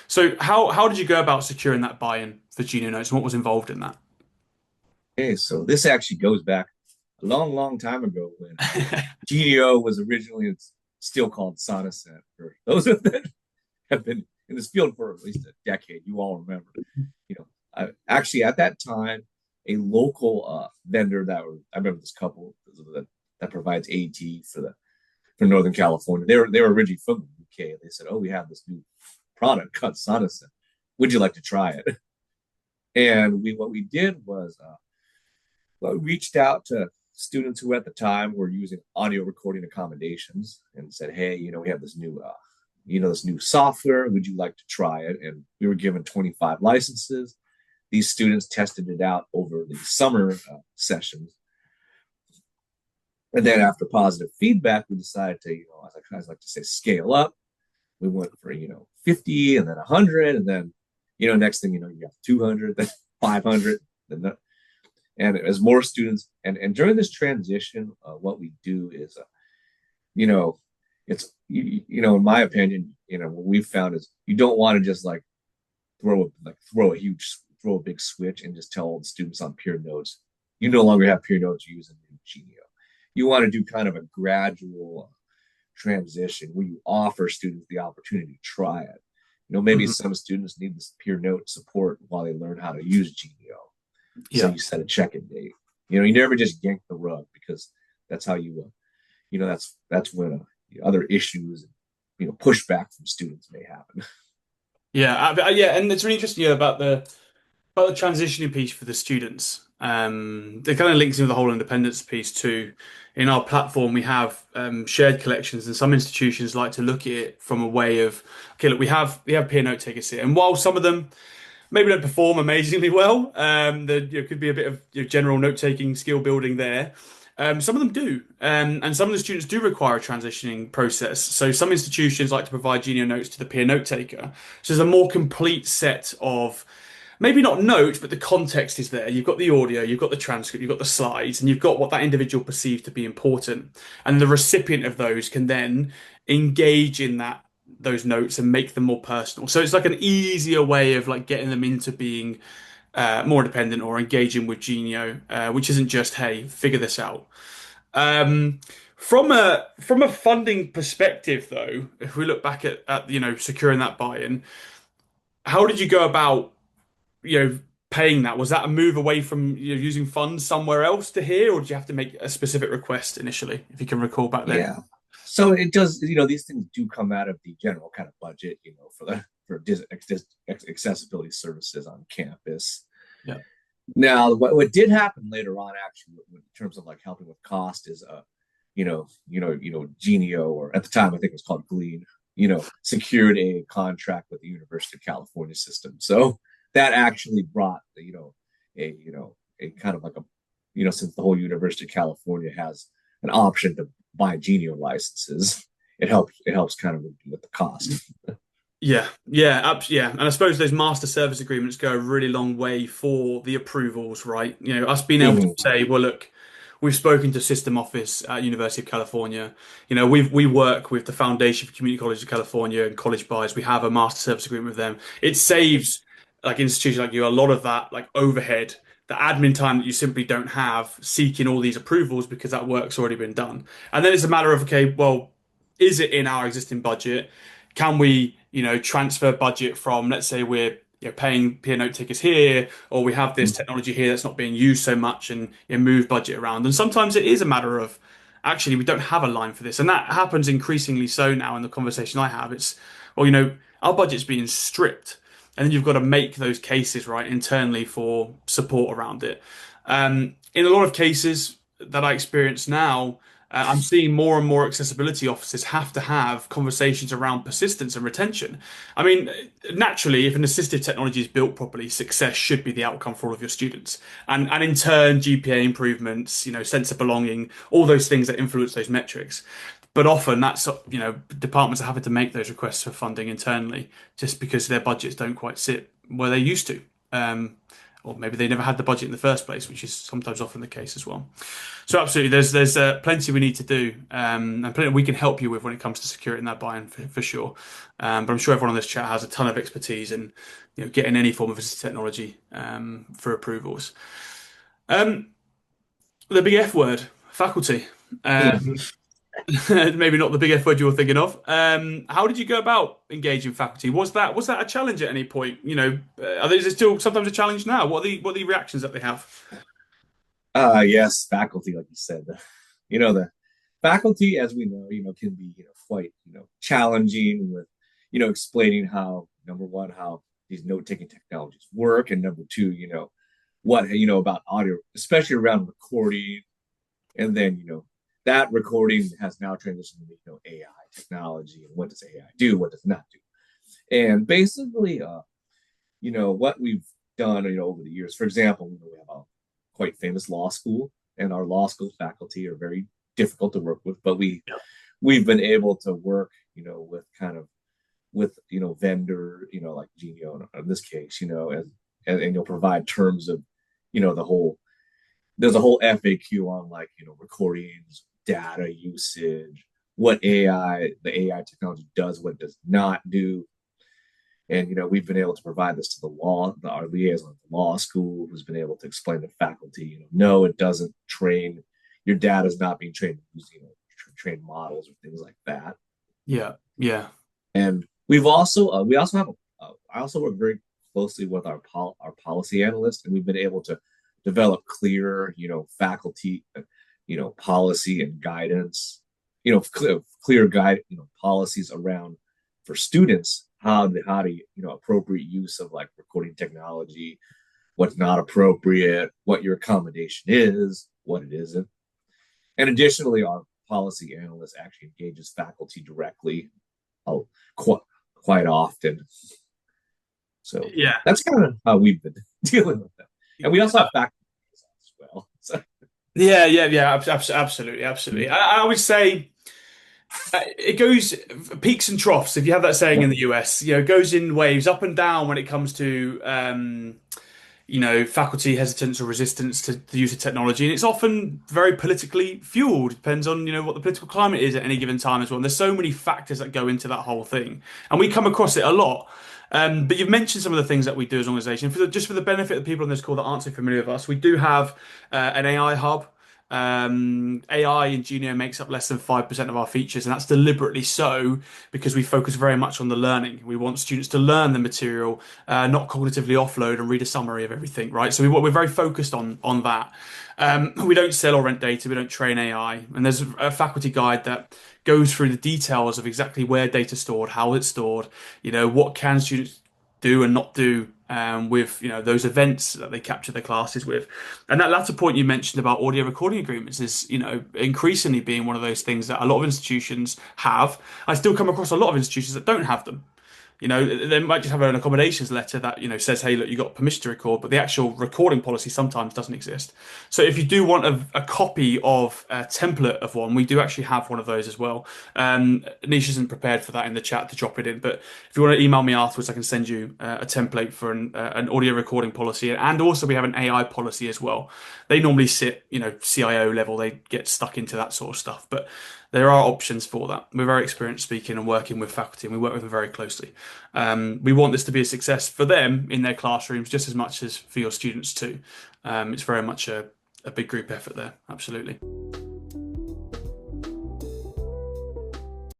So how did you go about securing that buy-in for Genio Notes and what was involved in that? Okay, so this actually goes back a long, long time ago when Genio was originally still called Sonaset. For those that have been in this field for at least a decade, you all remember. Actually at that time, a local vendor I remember this couple that provides AT for Northern California. They were originally from the UK. They said, "Oh, we have this new product called Sonaset. Would you like to try it?" And what we did was we reached out to students who at the time were using audio recording accommodations and said, "Hey, we have this new software. Would you like to try it?" And we were given 25 licenses. These students tested it out over the summer sessions, and then after positive feedback, we decided to, as I kind of like to say, scale up. We went for 50, and then 100, and then next thing you have 200, then 500, then and as more students and during this transition, what we do is, you know, it's in my opinion, what we've found is you don't want to just like throw a big switch and just tell all the students on peer notes you no longer have peer notes using Genio. You want to do kind of a gradual transition where you offer students the opportunity to try it. Maybe Mhm. some students need this peer note support while they learn how to use Genio. So Yeah. you set a check-in date. You never just yank the rug because that's how that's when other issues, pushback from students may happen. Yeah, yeah, and it's really interesting, about the transitioning piece for the students. It kind of links in with the whole independence piece too. In our platform, we have shared collections, and some institutions like to look at it from a way of, okay, look, we have peer note takers here, and while some of them maybe don't perform amazingly well, there could be a bit of general note taking skill building there. Some of them do, and some of the students do require a transitioning process. So some institutions like to provide Genio notes to the peer note taker. So there's a more complete set of maybe not notes, but the context is there. You've got the audio, you've got the transcript, you've got the slides, and you've got what that individual perceives to be important. And the recipient of those can then engage in those notes and make them more personal. So it's like an easier way of like getting them into being more independent or engaging with Genio, which isn't just, hey, figure this out. Um, from a funding perspective, though, if we look back at securing that buy-in, how did you go about you know, paying that? Was that a move away from using funds somewhere else to here, or did you have to make a specific request initially, if you can recall back then? Yeah. So it does, these things do come out of the general kind of budget, for accessibility services on campus. Yeah. Now, what did happen later on, actually, in terms of like helping with cost, is Genio, or at the time I think it was called Glean, secured a contract with the University of California system. So that actually brought a kind of like since the whole University of California has an option to buy Genio licenses, it helps kind of with the cost. Yeah, yeah, yeah. And I suppose those master service agreements go a really long way for the approvals, right? Us being able to Mm-hmm. say, well, look, we've spoken to System Office at University of California. We work with the Foundation for Community College of California and College Buys. We have a master service agreement with them. It saves like institutions like you a lot of that like overhead, the admin time that you simply don't have seeking all these approvals because that work's already been done. And then it's a matter of, okay, well, is it in our existing budget? Can we, transfer budget from, let's say we're paying peer note tickets here, or we have this technology here that's not being used so much, and move budget around. And sometimes it is a matter of actually we don't have a line for this, and that happens increasingly so now in the conversation I have. It's well, our budget's being stripped, and then you've got to make those cases right internally for support around it. In a lot of cases that I experience now, I'm seeing more and more accessibility officers have to have conversations around persistence and retention. I mean, naturally, if an assistive technology is built properly, success should be the outcome for all of your students. And in turn, GPA improvements, sense of belonging, all those things that influence those metrics. But often that's, departments are having to make those requests for funding internally just because their budgets don't quite sit where they used to. Um, or maybe they never had the budget in the first place, which is sometimes often the case as well. So absolutely, there's plenty we need to do, and plenty we can help you with when it comes to securing that buy-in for sure. But I'm sure everyone on this chat has a ton of expertise in getting any form of assistive technology for approvals. Um, the big F word, faculty. Mhm. Maybe not the big F word you were thinking of. How did you go about engaging faculty? Was that a challenge at any point? Is it still sometimes a challenge now? What are the reactions that they have? Yes, faculty, like you said, the faculty, as we know, can be, quite, challenging with, explaining how, number one, how these note-taking technologies work, and number two, what, about audio, especially around recording, and then, that recording has now transitioned to, AI technology, and what does AI do, what does it not do, and basically, what we've done, over the years. For example, we have a quite famous law school, and our law school faculty are very difficult to work with, but we've been able to work, with kind of with vendor, like Genio in this case, and you'll provide terms of, the whole there's a whole FAQ on like recordings, data usage, what the AI technology does, what it does not do, and we've been able to provide this to our liaison at the law school, who's been able to explain to faculty, no, it doesn't train. Your data is not being trained using trained models or things like that. Yeah, yeah, And we also have I also work very closely with our policy analyst, and we've been able to develop clear, faculty, policy and guidance, clear guide, policies around for students how to appropriate use of like recording technology, what's not appropriate, what your accommodation is, what it isn't. And additionally, our policy analyst actually engages faculty directly, oh, quite often. So yeah. that's kind of how we've been dealing with them. And we also have faculty as well. So, Yeah, yeah, yeah, absolutely, absolutely. I would say it goes peaks and troughs. If you have that saying yeah. in the US, it goes in waves, up and down when it comes to faculty hesitance or resistance to the use of technology, and it's often very politically fueled. Depends on what the political climate is at any given time as well. And there's so many factors that go into that whole thing, and we come across it a lot. But you've mentioned some of the things that we do as an organisation. Just for the benefit of the people on this call that aren't so familiar with us, we do have an AI hub. AI in Genio makes up less than 5% of our features, and that's deliberately so because we focus very much on the learning. We want students to learn the material, not cognitively offload and read a summary of everything, right? So we're very focused on that. We don't sell or rent data, we don't train AI, and there's a faculty guide that goes through the details of exactly where data's stored, how it's stored, what can students do and not do with those events that they capture their classes with. And that latter point you mentioned about audio recording agreements is increasingly being one of those things that a lot of institutions have. I still come across a lot of institutions that don't have them. They might just have an accommodations letter that says, "Hey, look, you got permission to record," but the actual recording policy sometimes doesn't exist. So if you do want a copy of a template of one, we do actually have one of those as well. Nish isn't prepared for that in the chat to drop it in, but if you want to email me afterwards, I can send you a template for an audio recording policy, and also we have an AI policy as well. They normally sit, CIO level. They get stuck into that sort of stuff, but there are options for that. We're very experienced speaking and working with faculty, and we work with them very closely. We want this to be a success for them in their classrooms just as much as for your students too. It's very much a big group effort there. Absolutely.